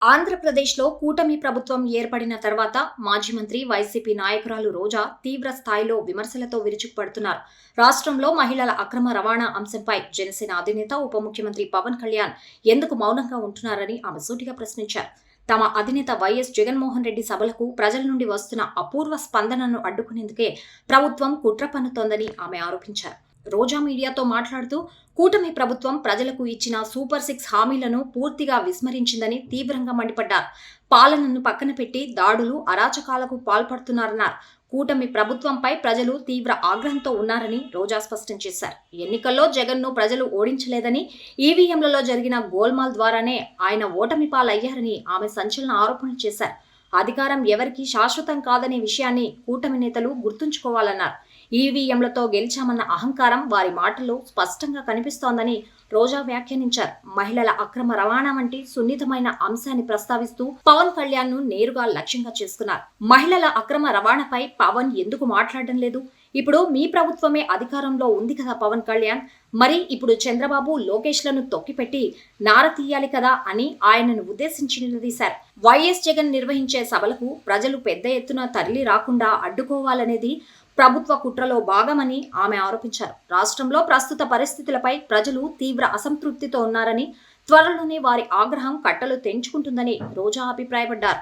ఆంధ్రప్రదేశ్లో కూటమి ప్రభుత్వం ఏర్పడిన తర్వాత మాజీ మంత్రి వైసీపీ నాయకురాలు రోజా తీవ్ర స్థాయిలో విమర్శలతో విరుచుకుపడుతున్నారు. రాష్ట్రంలో మహిళల అక్రమ రవాణా అంశంపై జనసేన అధినేత ఉప ముఖ్యమంత్రి పవన్ కళ్యాణ్ ఎందుకు మౌనంగా ఉంటున్నారని ఆమె సూటిగా ప్రశ్నించారు. తమ అధినేత వైఎస్ జగన్మోహన్ రెడ్డి సభలకు ప్రజల నుండి వస్తున్న అపూర్వ స్పందనను అడ్డుకునేందుకే ప్రభుత్వం కుట్ర పన్నుతోందని ఆమె ఆరోపించారు. రోజా మీడియాతో మాట్లాడుతూ కూటమి ప్రభుత్వం ప్రజలకు ఇచ్చిన సూపర్ 6 హామీలను పూర్తిగా విస్మరించిందని తీవ్రంగా మండిపడ్డారు. పాలనను పక్కన పెట్టి దాడులు, అరాచకాలకు పాల్పడుతున్నారన్నారు. కూటమి ప్రభుత్వంపై ప్రజలు తీవ్ర ఆగ్రహంతో ఉన్నారని రోజా స్పష్టం చేశారు. ఎన్నికల్లో జగన్ను ప్రజలు ఓడించలేదని, ఈవీఎంలలో జరిగిన గోల్మాల్ ద్వారానే ఆయన ఓటమి పాలయ్యారని ఆమె సంచలన ఆరోపణలు చేశారు. అధికారం ఎవరికీ శాశ్వతం కాదనే విషయాన్ని కూటమి నేతలు గుర్తుంచుకోవాలన్నారు. ఈవీఎంలతో గెలిచామన్న అహంకారం వారి మాటల్లో స్పష్టంగా కనిపిస్తోందని రోజా వ్యాఖ్యానించారు. మహిళల అక్రమ రవాణా వంటి సున్నితమైన అంశాన్ని ప్రస్తావిస్తూ పవన్ కళ్యాణ్ ను నేరుగా లక్ష్యంగా చేసుకున్నారు. మహిళల అక్రమ రవాణాపై పవన్ ఎందుకు మాట్లాడడం లేదు? ఇప్పుడు మీ ప్రభుత్వమే అధికారంలో ఉంది కదా పవన్ కళ్యాణ్, మరి ఇప్పుడు చంద్రబాబు, లోకేష్లను తొక్కిపెట్టి నార తీయాలి కదా అని ఆయనను ఉద్దేశించి నిలదీశారు. వైఎస్ జగన్ నిర్వహించే సభలకు ప్రజలు పెద్ద ఎత్తున తరలి రాకుండా అడ్డుకోవాలనేది ప్రభుత్వ కుట్రలో భాగమని ఆమె ఆరోపించారు. రాష్ట్రంలో ప్రస్తుత పరిస్థితులపై ప్రజలు తీవ్ర అసంతృప్తితో ఉన్నారని, త్వరలోనే వారి ఆగ్రహం కట్టలు తెంచుకుంటుందని రోజా అభిప్రాయపడ్డారు.